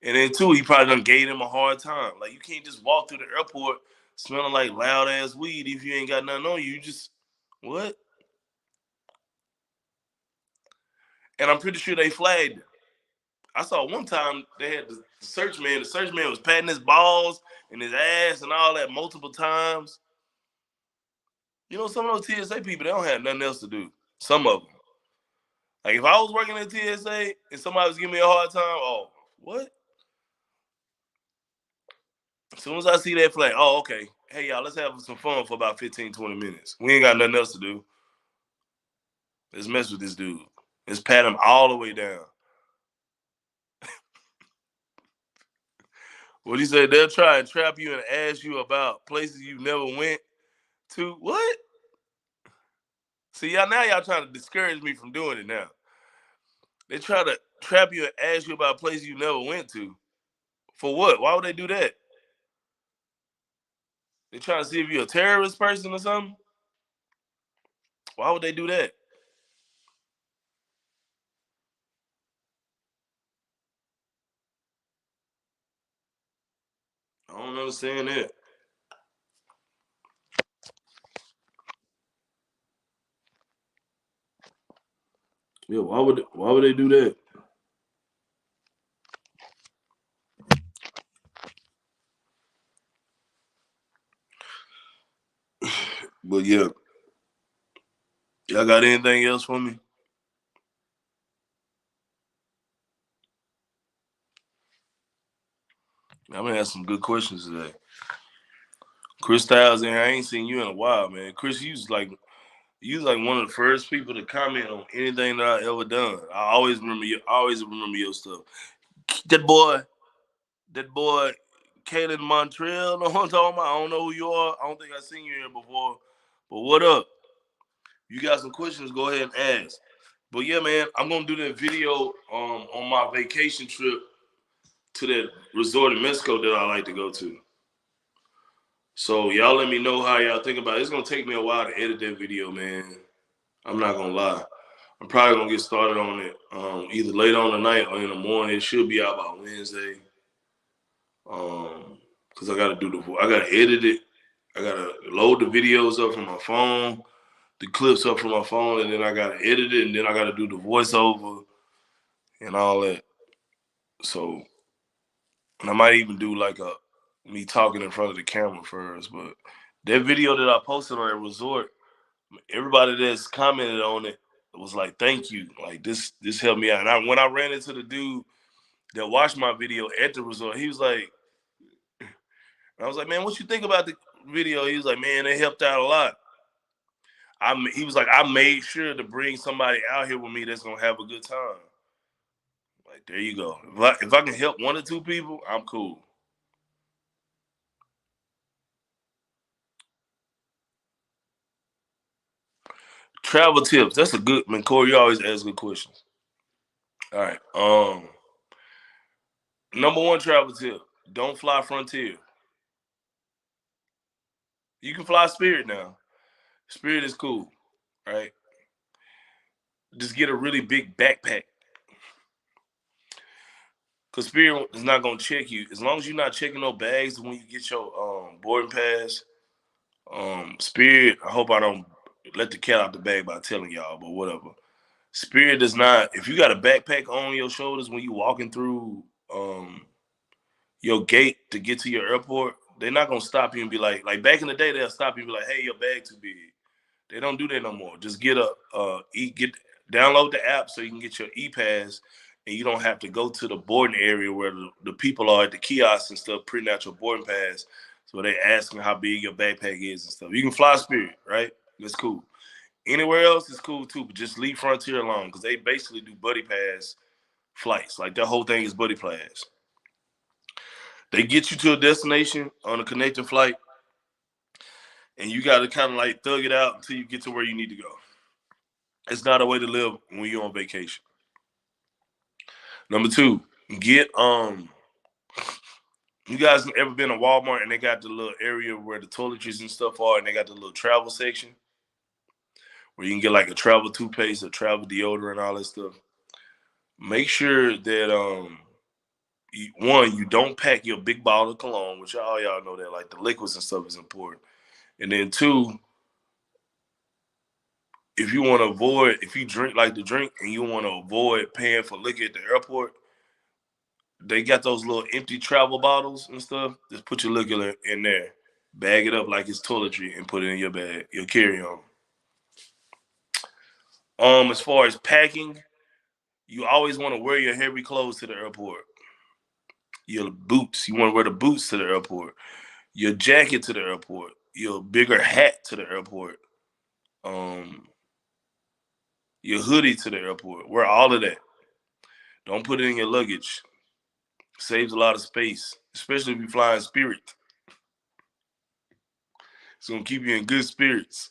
And then two, he probably done gave him a hard time. Like, you can't just walk through the airport smelling like loud ass weed if you ain't got nothing on you. You just, what? And I'm pretty sure they flagged him. I saw one time they had the search man. The search man was patting his balls and his ass and all that multiple times. You know, some of those TSA people, they don't have nothing else to do. Some of them. Like, if I was working at TSA and somebody was giving me a hard time, oh, what? As soon as I see that flag, oh, okay. Hey, y'all, let's have some fun for about 15, 20 minutes. We ain't got nothing else to do. Let's mess with this dude. Let's pat him all the way down. What he said, they'll try and trap you and ask you about places you never went to. What? See, y'all trying to discourage me from doing it now. They try to trap you and ask you about places you never went to. For what? Why would they do that? They trying to see if you're a terrorist person or something? Why would they do that? I don't understand that. Yeah, why would they do that? But yeah, y'all got anything else for me? I'm gonna ask some good questions today. Chris Styles, and I ain't seen you in a while, man. Chris, you was like one of the first people to comment on anything that I ever done. I always remember you. I always remember your stuff. That boy, that boy, Kaden Montreal. Know what I'm talking about? I don't know who you are. I don't think I've seen you here before. But what up? You got some questions? Go ahead and ask. But yeah, man, I'm gonna do that video on my vacation trip to that resort in Mexico that I like to go to. So y'all let me know how y'all think about it. It's gonna take me a while to edit that video, man. I'm not gonna lie. I'm probably gonna get started on it either later on tonight or in the morning. It should be out by Wednesday. Cause I gotta edit it. I gotta load the videos up from my phone, the clips up from my phone, and then I gotta edit it, and then I gotta do the voiceover and all that. So, and I might even do like a me talking in front of the camera first. But that video that I posted on that resort, everybody that's commented on it was like, "Thank you, like this helped me out." And when I ran into the dude that watched my video at the resort, he was like, I was like, "Man, what you think about the video?" He was like, "Man, it helped out a lot." He was like, "I made sure to bring somebody out here with me that's gonna have a good time." Like, there you go. If I can help one or two people, I'm cool. Travel tips. That's a good man. Corey, you always ask good questions. All right. Number one travel tip: don't fly Frontier. You can fly Spirit now. Spirit is cool, right? Just get a really big backpack. Cause Spirit is not gonna check you as long as you're not checking no bags when you get your boarding pass. Spirit, I hope I don't let the cat out the bag by telling y'all, but whatever. Spirit does not. If you got a backpack on your shoulders when you walking through your gate to get to your airport, they're not gonna stop you and be like back in the day, they'll stop you and be like, "Hey, your bag too big." They don't do that no more. Just get download the app so you can get your e-pass, and you don't have to go to the boarding area where the people are at the kiosks and stuff, printing out your boarding pass. So they asking how big your backpack is and stuff. You can fly Spirit, right? That's cool. Anywhere else is cool too, but just leave Frontier alone because they basically do buddy pass flights. Like their whole thing is buddy pass. They get you to a destination on a connecting flight, and you got to kind of like thug it out until you get to where you need to go. It's not a way to live when you're on vacation. Number two, get you guys ever been to Walmart and they got the little area where the toiletries and stuff are, and they got the little travel section where you can get like a travel toothpaste, a travel deodorant, all that stuff. Make sure that you don't pack your big bottle of cologne, which all y'all know that like the liquids and stuff is important. And then two, if you want to avoid, if you drink like to drink and you want to avoid paying for liquor at the airport, they got those little empty travel bottles and stuff. Just put your liquor in there, bag it up like it's toiletry, and put it in your bag, your carry-on. As far as packing, you always want to wear your heavy clothes to the airport. Your boots, you want to wear the boots to the airport. Your jacket to the airport. Your bigger hat to the airport. Your hoodie to the airport. Wear all of that. Don't put it in your luggage. Saves a lot of space, especially if you fly in Spirit. It's gonna keep you in good spirits.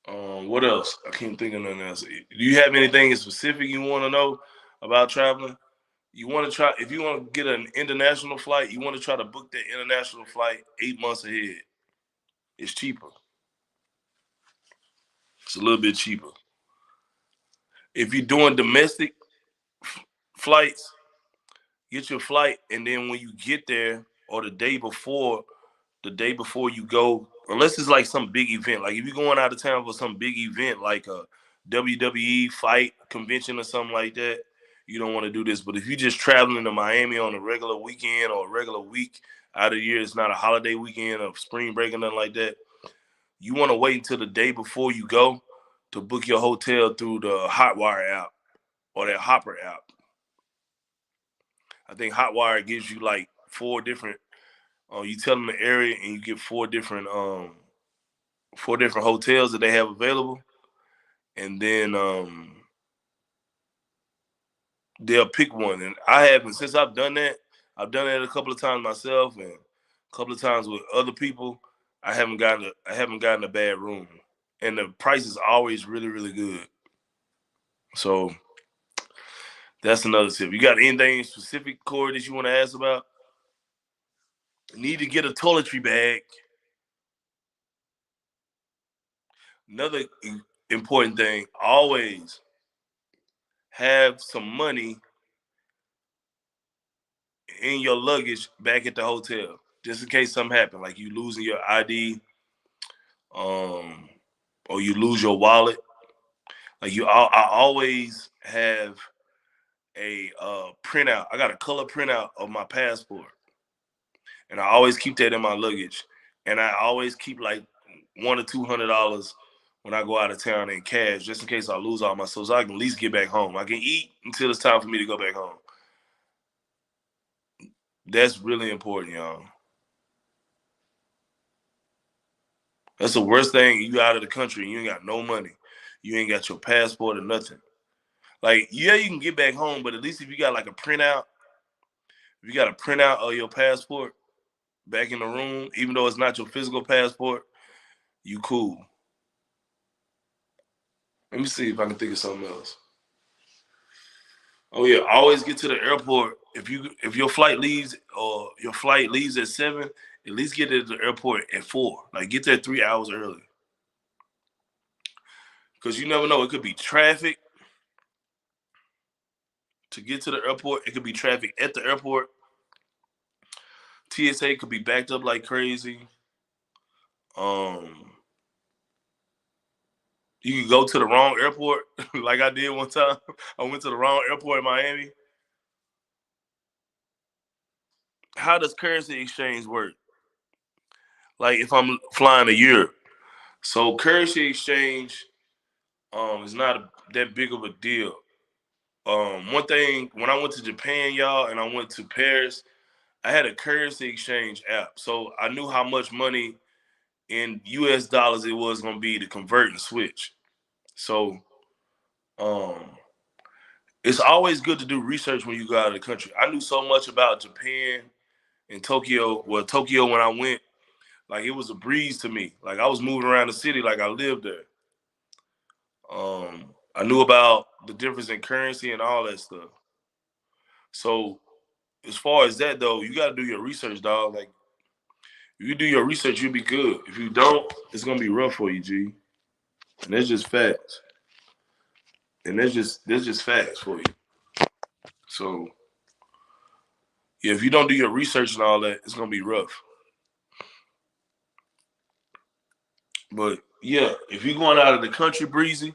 What else? I can't think of nothing else. Do you have anything specific you want to know about traveling? You want to try if you want to get an international flight, you want to try to book that international flight 8 months ahead. It's cheaper. It's a little bit cheaper. If you're doing domestic flights, get your flight, and then when you get there or the day before you go, unless it's like some big event, like if you're going out of town for some big event, like a WWE fight convention or something like that, you don't want to do this. But if you're just traveling to Miami on a regular weekend or a regular week out of the year, it's not a holiday weekend or spring break or nothing like that. You want to wait until the day before you go to book your hotel through the Hotwire app or that Hopper app. I think Hotwire gives you like four different. You tell them the area and you get four different hotels that they have available, and then they'll pick one. And I haven't since I've done that. I've done that a couple of times myself and a couple of times with other people. I haven't gotten a bad room, and the price is always really really good. So that's another tip. You got anything specific, Corey, that you want to ask about? Need to get a toiletry bag. Another important thing, always have some money in your luggage back at the hotel, just in case something happens, like you losing your ID, um, or you lose your wallet. Like I always have a printout. I got a color printout of my passport, and I always keep that in my luggage. And I always keep like $100 or $200 when I go out of town in cash, just in case I lose all my stuff, so I can at least get back home. I can eat until it's time for me to go back home. That's really important, y'all. That's the worst thing. You out of the country and you ain't got no money. You ain't got your passport or nothing. Like, yeah, you can get back home, but at least if you got like a printout, if you got a printout of your passport back in the room, even though it's not your physical passport, you cool. Let me see if I can think of something else. Oh yeah, always get to the airport. If your flight leaves or your flight leaves at 7, at least get to the airport at 4. Like get there 3 hours early. Because you never know. It could be traffic to get to the airport. It could be traffic at the airport. TSA could be backed up like crazy. Um, you could go to the wrong airport, like I did one time. I went to the wrong airport in Miami. How does currency exchange work? Like if I'm flying to Europe, so currency exchange is not that big of a deal. One thing when I went to Japan, y'all, and I went to Paris, I had a currency exchange app, so I knew how much money in U.S. dollars it was going to be to convert and switch. So, it's always good to do research when you go out of the country. I knew so much about Japan and Tokyo. Well, Tokyo when I went, like it was a breeze to me. Like I was moving around the city like I lived there. I knew about the difference in currency and all that stuff. So as far as that though, you got to do your research, dog. Like if you do your research, you'll be good. If you don't, it's gonna be rough for you, G. And that's just facts. And that's just facts for you. So yeah, if you don't do your research and all that, it's gonna be rough. But yeah, if you're going out of the country, Breezy, if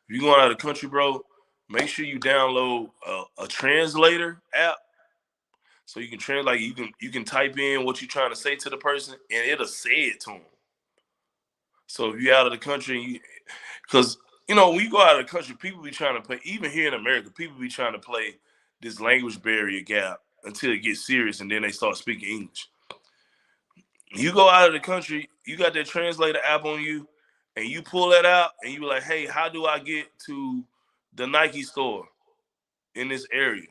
you're going out of the country, bro, make sure you download a translator app so you can translate. You can type in what you're trying to say to the person, and it'll say it to them. So if you're out of the country, because when you go out of the country, people be trying to play. Even here in America, people be trying to play this language barrier gap until it gets serious, and then they start speaking English. You go out of the country, you got that translator app on you, and you pull that out, and you like, hey, how do I get to the Nike store in this area?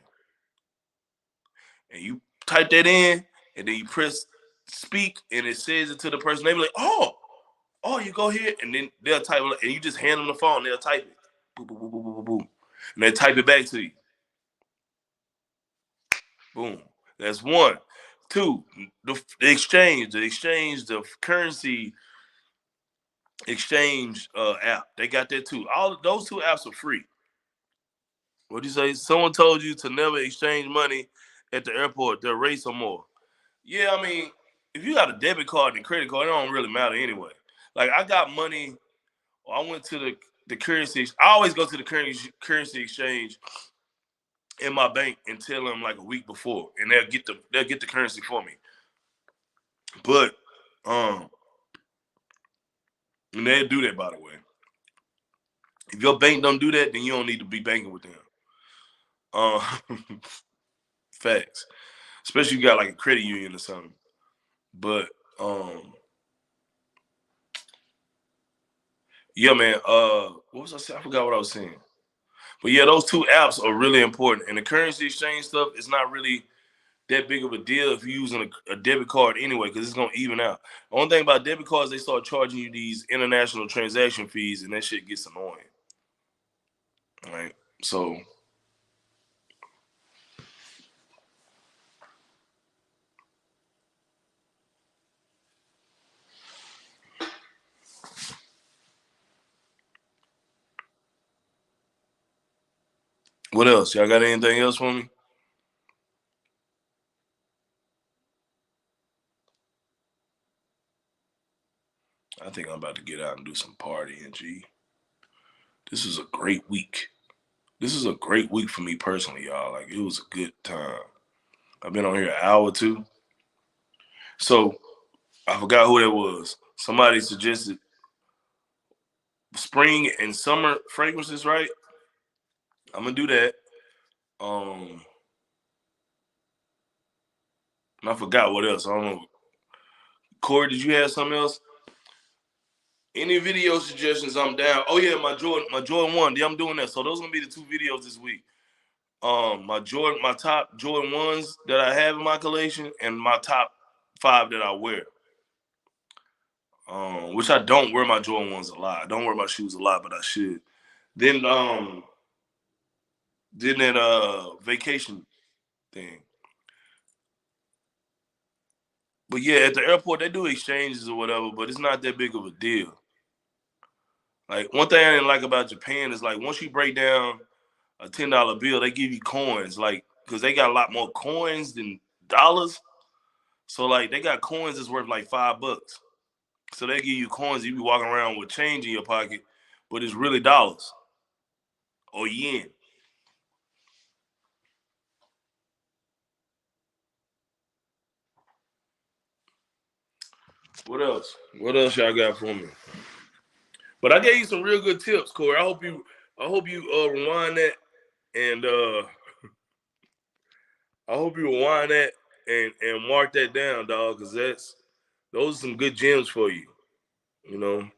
And you type that in, and then you press speak, and it says it to the person. They be like, oh, you go here, and then they'll type it, and you just hand them the phone, they'll type it. Boom, boom, boom, boom, boom, boom. And they type it back to you. Boom. That's one. Two, the exchange, the currency exchange app. They got that too. All of those two apps are free. What do you say? Someone told you to never exchange money at the airport. They'll raise some more. Yeah, I mean, if you got a debit card and credit card, it don't really matter anyway. Like I got money. I went to the currency. I always go to the currency exchange in my bank and tell them like a week before, and they'll get the currency for me. But and they'll do that, by the way. If your bank don't do that, then you don't need to be banking with them. Facts. Especially if you got like a credit union or something. But yeah, man. What was I saying? I forgot what I was saying. But yeah, those two apps are really important. And the currency exchange stuff is not really that big of a deal if you're using a debit card anyway, because it's gonna even out. The only thing about debit cards, they start charging you these international transaction fees, and that shit gets annoying. All right. So what else? Y'all got anything else for me? I think I'm about to get out and do some partying, G. This is a great week. This is a great week for me personally, y'all. Like, it was a good time. I've been on here an hour or two. So, I forgot who that was. Somebody suggested spring and summer fragrances, right? I'm going to do that. And I forgot what else. I don't know. Corey, did you have something else? Any video suggestions? I'm down. Oh yeah, my Jordan 1. Yeah, I'm doing that. So those are gonna be the two videos this week. My top Jordan 1s that I have in my collection, and my top 5 that I wear. Which I don't wear my Jordan 1s a lot. I don't wear my shoes a lot, but I should. Then that vacation thing. But yeah, at the airport they do exchanges or whatever, but it's not that big of a deal. Like one thing I didn't like about Japan is like once you break down a $10 bill, they give you coins, like because they got a lot more coins than dollars. So like they got coins that's worth like $5. So they give you coins, you be walking around with change in your pocket, but it's really dollars or yen. What else? What else y'all got for me? But I gave you some real good tips, Corey. I hope you rewind that and I hope you rewind that and mark that down, dog, because those are some good gems for you. You know,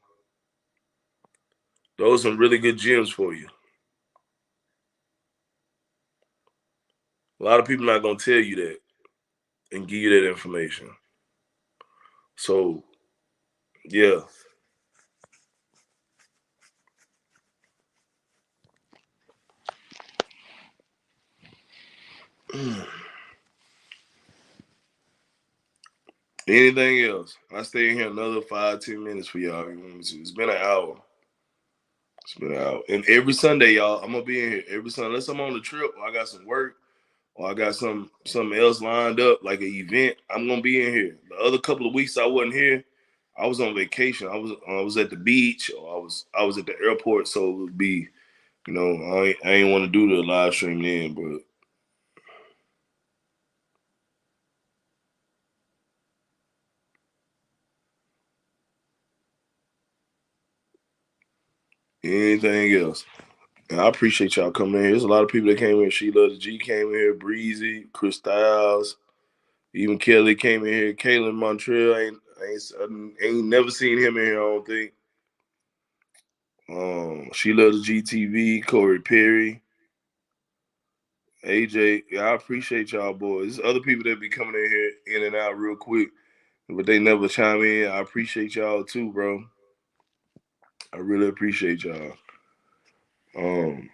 those are some really good gems for you. A lot of people not gonna tell you that and give you that information. So yeah. Anything else? I stay in here another 5-10 minutes for y'all. It's been an hour. It's been an hour. And every Sunday, y'all, I'm gonna be in here every Sunday. Unless I'm on the trip or I got some work or I got something else lined up, like an event, I'm gonna be in here. The other couple of weeks I wasn't here. I was on vacation. I was at the beach or I was at the airport, so it would be, I ain't want to do the live stream then, but anything else. And I appreciate y'all coming in here. There's a lot of people that came in. Sheila the G came in here, Breezy, Chris Styles, even Kelly came in here. Kaylin Montreal ain't never seen him in here, I don't think. Sheila the GTV, Corey Perry, AJ. Yeah, I appreciate y'all boys. There's other people that be coming in here in and out real quick, but they never chime in. I appreciate y'all too, bro. I really appreciate y'all. Um,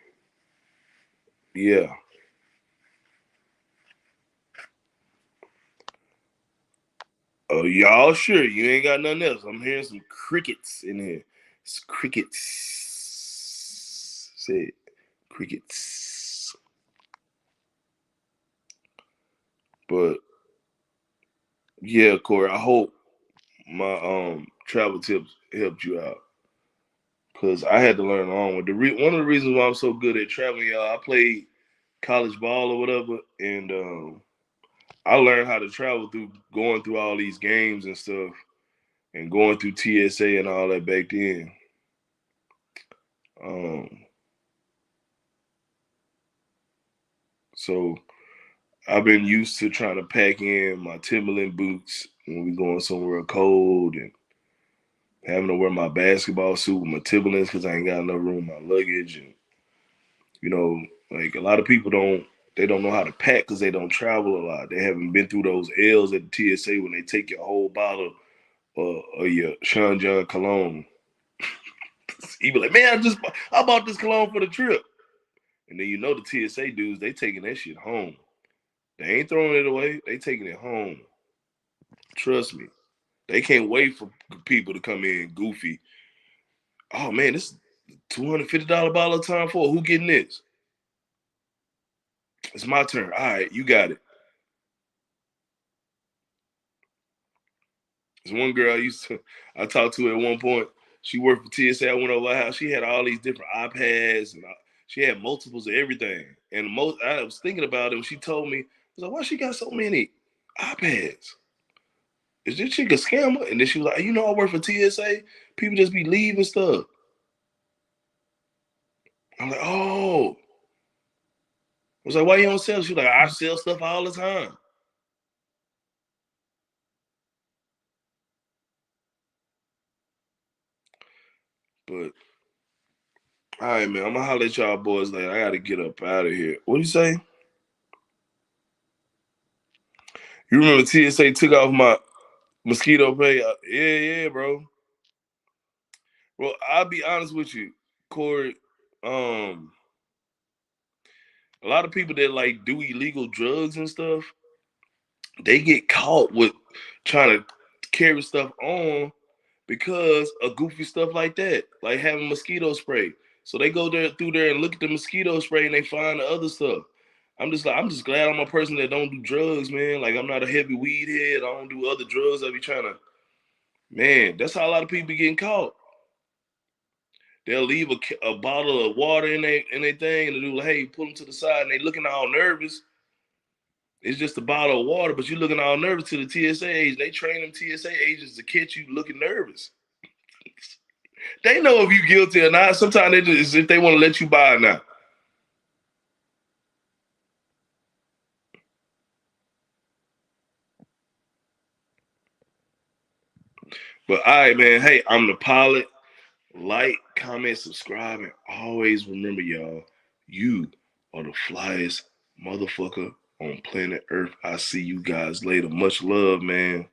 yeah. Oh, y'all sure? You ain't got nothing else. I'm hearing some crickets in here. It's crickets. Say it. Crickets. But yeah, Corey, I hope my travel tips helped you out. Cause I had to learn on with one of the reasons why I'm so good at traveling, y'all. I played college ball or whatever, and I learned how to travel through going through all these games and stuff, and going through TSA and all that back then. Um, so I've been used to trying to pack in my Timberland boots when we going somewhere cold and having to wear my basketball suit with my Timberlands because I ain't got enough room in my luggage. And, like a lot of people they don't know how to pack because they don't travel a lot. They haven't been through those L's at the TSA when they take your whole bottle of your Sean John cologne. You be like, man, I bought this cologne for the trip. And then the TSA dudes, they taking that shit home. They ain't throwing it away. They taking it home. Trust me. They can't wait for people to come in goofy. Oh man, this $250 bottle of Time for who getting this? It's my turn. All right, you got it. There's one girl I talked to at one point. She worked for TSA. I went over her house. She had all these different iPads and she had multiples of everything. And I was thinking about it when she told me, I was like, why she got so many iPads? Is this chick a scammer? And then she was like, I work for TSA. People just be leaving stuff. I'm like, oh. I was like, why you don't sell? She was like, I sell stuff all the time. But all right, man, I'm gonna holler at y'all boys later. I gotta get up out of here. What do you say? You remember TSA took off my mosquito pay? Yeah, bro. Well, I'll be honest with you, Corey. A lot of people that like do illegal drugs and stuff, they get caught with trying to carry stuff on because of goofy stuff like that, like having mosquito spray. So they go through there and look at the mosquito spray and they find the other stuff. I'm just glad I'm a person that don't do drugs, man. Like I'm not a heavy weed head. I don't do other drugs. I be trying to, man. That's how a lot of people be getting caught. They'll leave a bottle of water in their thing and they'll do, hey, pull them to the side and they looking all nervous. It's just a bottle of water, but you looking all nervous to the TSA agents. They train them TSA agents to catch you looking nervous. They know if you guilty or not. Sometimes they just if they want to let you buy or not. But all right, man. Hey, I'm the pilot. Like, comment, subscribe, and always remember, y'all, you are the flyest motherfucker on planet Earth. I see you guys later. Much love, man.